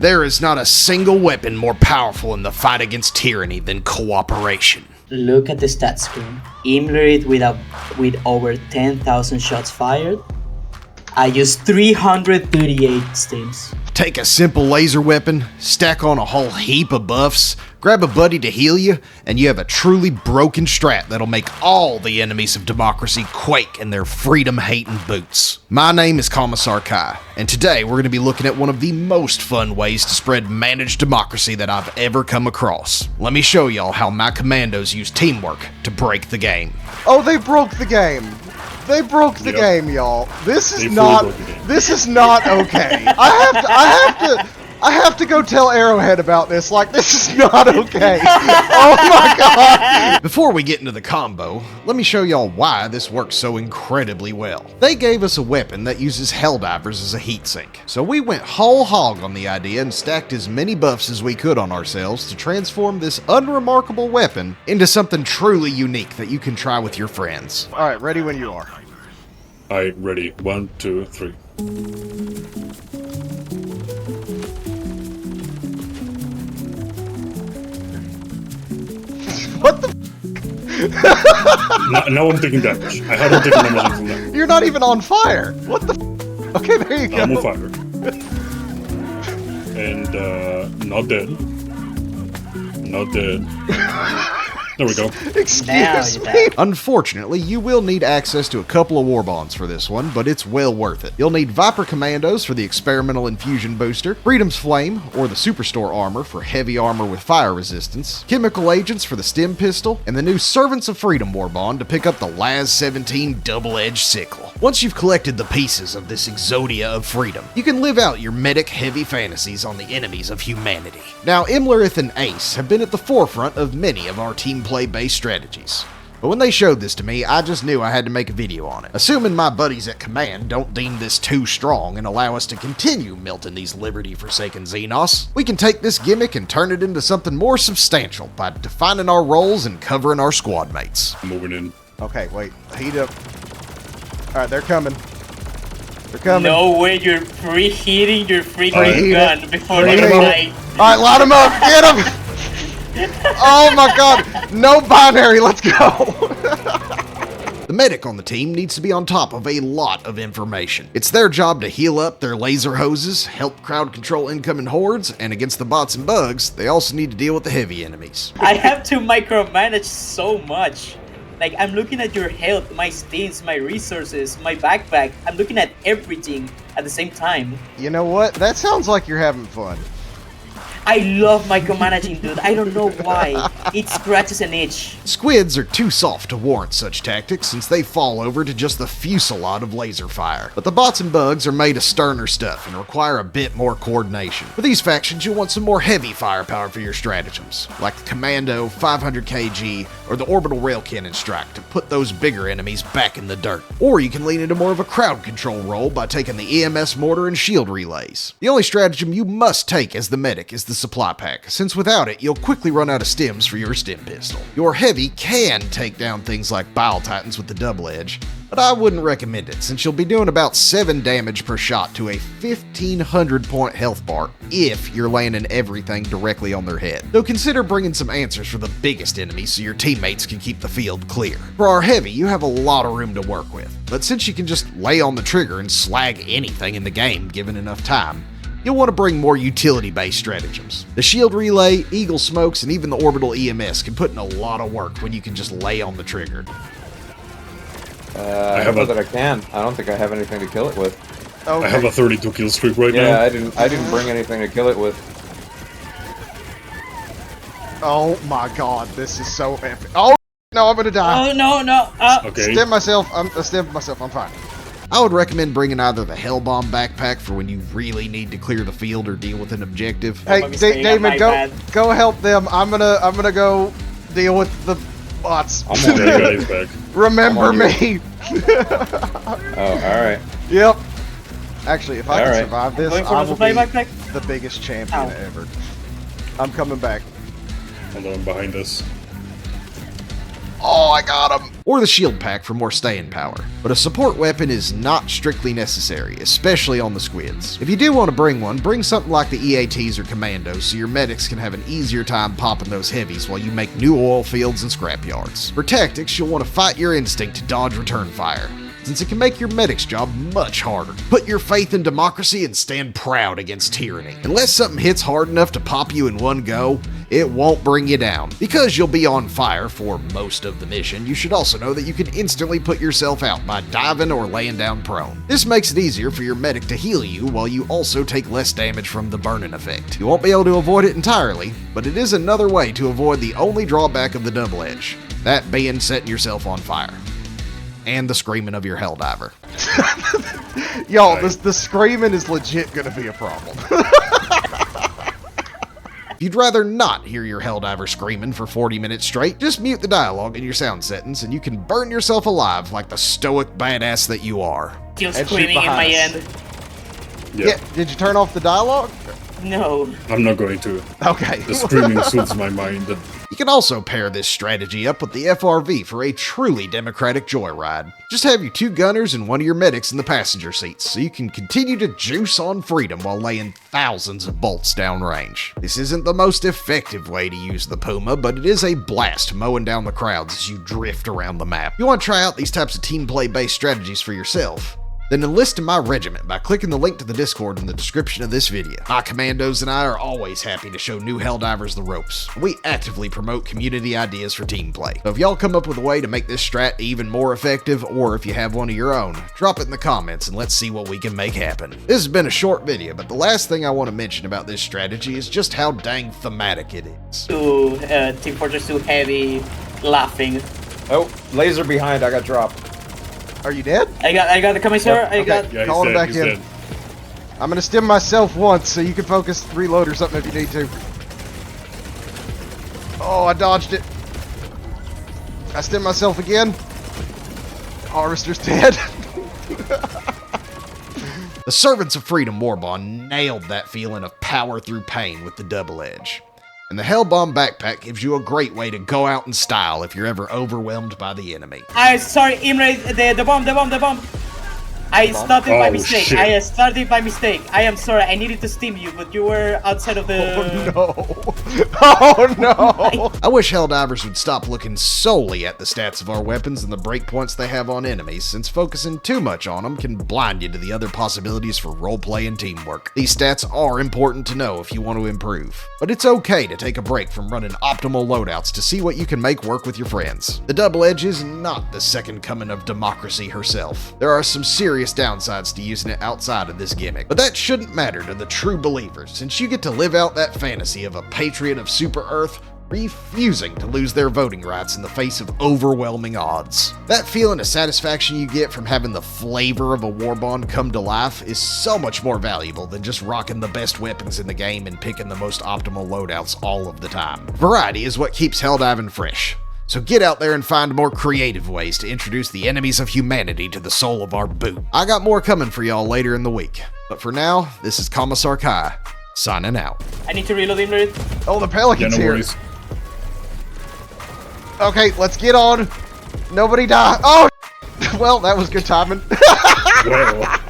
There is not a single weapon more powerful in the fight against tyranny than cooperation. Look at the stat screen. Imlerid with over 10,000 shots fired. I used 338 stims. Take a simple laser weapon, stack on a whole heap of buffs, grab a buddy to heal you, and you have a truly broken strat that'll make all the enemies of democracy quake in their freedom-hating boots. My name is Commissar Kai, and today we're going to be looking at one of the most fun ways to spread managed democracy that I've ever come across. Let me show y'all how my commandos use teamwork to break the game. Oh, they broke the game. They broke the game, y'all. This is not okay. I have to go tell Arrowhead about this. Like, this is not okay. Oh my god. Before we get into the combo, let me show y'all why this works so incredibly well. They gave us a weapon that uses Helldivers as a heatsink, so we went whole hog on the idea and stacked as many buffs as we could on ourselves to transform this unremarkable weapon into something truly unique that you can try with your friends. Alright, ready when you are. Alright, ready. 1, 2, 3. What the now I'm taking damage. I haven't taken damage from that. You're not even on fire! What the Okay, there you go. I'm on fire. And, not dead. Not dead. There we go. Excuse me. Unfortunately, you will need access to a couple of Warbonds for this one, but it's well worth it. You'll need Viper Commandos for the experimental infusion booster, Freedom's Flame, or the Superstore armor for heavy armor with fire resistance, Chemical Agents for the stim pistol, and the new Servants of Freedom Warbond to pick up the Las-17 Double Edge Sickle. Once you've collected the pieces of this exodia of freedom, you can live out your medic-heavy fantasies on the enemies of humanity. Now, Imlerith and Ace have been at the forefront of many of our team play-based strategies, but when they showed this to me, I just knew I had to make a video on it. Assuming my buddies at command don't deem this too strong and allow us to continue melting these liberty-forsaken Xenos, we can take this gimmick and turn it into something more substantial by defining our roles and covering our squad mates. Moving in. Okay, wait. Heat up. Alright, they're coming. They're coming. No way, you're preheating your freaking gun before they die. Alright, light them up! Get them! Oh my god! No binary, let's go! The medic on the team needs to be on top of a lot of information. It's their job to heal up their laser hoses, help crowd control incoming hordes, and against the bots and bugs, they also need to deal with the heavy enemies. I have to micromanage so much. Like, I'm looking at your health, my stims, my resources, my backpack. I'm looking at everything at the same time. You know what? That sounds like you're having fun. I love micromanaging, dude. I don't know why. It scratches an itch. Squids are too soft to warrant such tactics since they fall over to just the fusillade of laser fire. But the bots and bugs are made of sterner stuff and require a bit more coordination. For these factions, you'll want some more heavy firepower for your stratagems, like the Commando, 500 kg, or the Orbital Rail Cannon Strike to put those bigger enemies back in the dirt. Or you can lean into more of a crowd control role by taking the EMS mortar and shield relays. The only stratagem you must take as the medic is the supply pack, since without it, you'll quickly run out of stims for your stim pistol. Your heavy can take down things like Bile Titans with the double edge, but I wouldn't recommend it since you'll be doing about 7 damage per shot to a 1500 point health bar if you're landing everything directly on their head. Though consider bringing some answers for the biggest enemies so your teammates can keep the field clear. For our heavy, you have a lot of room to work with, but since you can just lay on the trigger and slag anything in the game given enough time, you'll want to bring more utility-based stratagems. The shield relay, eagle smokes, and even the orbital EMS can put in a lot of work when you can just lay on the trigger. I don't know that I can. I don't think I have anything to kill it with. Okay. I have a 32 kill streak right now. Yeah, I didn't bring anything to kill it with. Oh my god, this is so epic. Oh no, I'm gonna die. Oh, no. Okay. Stim myself, I'm fine. I would recommend bringing either the Hellbomb backpack for when you really need to clear the field or deal with an objective. Hey, my mistake, Damon, my go help them. I'm gonna go deal with the bots. I'm on Yeah, you. guys back. Remember I'm on me. Oh, alright. Yep. Actually, if I can Alright. survive this, Going for I the will supply be backpack? the biggest champion Ow. ever. I'm coming back. Hold on, behind us. Oh, I got him. or the shield pack for more staying power. But a support weapon is not strictly necessary, especially on the squids. If you do want to bring one, bring something like the EATs or commandos so your medics can have an easier time popping those heavies while you make new oil fields and scrapyards. For tactics, you'll want to fight your instinct to dodge return fire, since it can make your medic's job much harder. Put your faith in democracy and stand proud against tyranny. Unless something hits hard enough to pop you in one go, it won't bring you down. Because you'll be on fire for most of the mission, you should also know that you can instantly put yourself out by diving or laying down prone. This makes it easier for your medic to heal you while you also take less damage from the burning effect. You won't be able to avoid it entirely, but it is another way to avoid the only drawback of the double edge, that being setting yourself on fire. And the screaming of your Helldiver. Y'all, the screaming is legit gonna be a problem. If you'd rather not hear your Helldiver screaming for 40 minutes straight, just mute the dialogue in your sound settings and you can burn yourself alive like the stoic badass that you are. Still And screaming shoot in my behind end. Yeah, did you turn off the dialogue? No. I'm not going to. Okay. The screaming soothes my mind. You can also pair this strategy up with the FRV for a truly democratic joyride. Just have your 2 gunners and one of your medics in the passenger seats, so you can continue to juice on freedom while laying thousands of bolts downrange. This isn't the most effective way to use the Puma, but it is a blast mowing down the crowds as you drift around the map. If you want to try out these types of team play based strategies for yourself, then enlist in my regiment by clicking the link to the Discord in the description of this video. My commandos and I are always happy to show new Helldivers the ropes. We actively promote community ideas for team play. So if y'all come up with a way to make this strat even more effective, or if you have one of your own, drop it in the comments and let's see what we can make happen. This has been a short video, but the last thing I want to mention about this strategy is just how dang thematic it is. Team Fortress 2 heavy laughing. Oh, laser behind. I got dropped. Are you dead? I got the commissar. Okay. I got. Yeah, Calling him back he's in. dead. I'm gonna stim myself once so you can focus, reload or something if you need to. Oh, I dodged it. I stim myself again. Harvester's dead. The Servants of Freedom Warbond nailed that feeling of power through pain with the double edge. And the Hellbomb backpack gives you a great way to go out in style if you're ever overwhelmed by the enemy. Sorry, Imre, the bomb. I started by Oh, mistake. shit. I started by mistake. I am sorry. I needed to steam you, but you were outside of the. Oh no! I wish Helldivers would stop looking solely at the stats of our weapons and the breakpoints they have on enemies, since focusing too much on them can blind you to the other possibilities for roleplay and teamwork. These stats are important to know if you want to improve, but it's okay to take a break from running optimal loadouts to see what you can make work with your friends. The double edge is not the second coming of democracy herself. There are some serious downsides to using it outside of this gimmick, but that shouldn't matter to the true believers, since you get to live out that fantasy of a patriot of Super Earth refusing to lose their voting rights in the face of overwhelming odds. That feeling of satisfaction you get from having the flavor of a warbond come to life is so much more valuable than just rocking the best weapons in the game and picking the most optimal loadouts all of the time. Variety is what keeps Helldiving fresh. So get out there and find more creative ways to introduce the enemies of humanity to the soul of our boot. I got more coming for y'all later in the week. But for now, this is Commissar Kai, signing out. I need to reload Imre. Oh, the Yeah, Pelican's no here. worries. Okay, let's get on. Nobody die. Oh! Well, that was good timing. Well.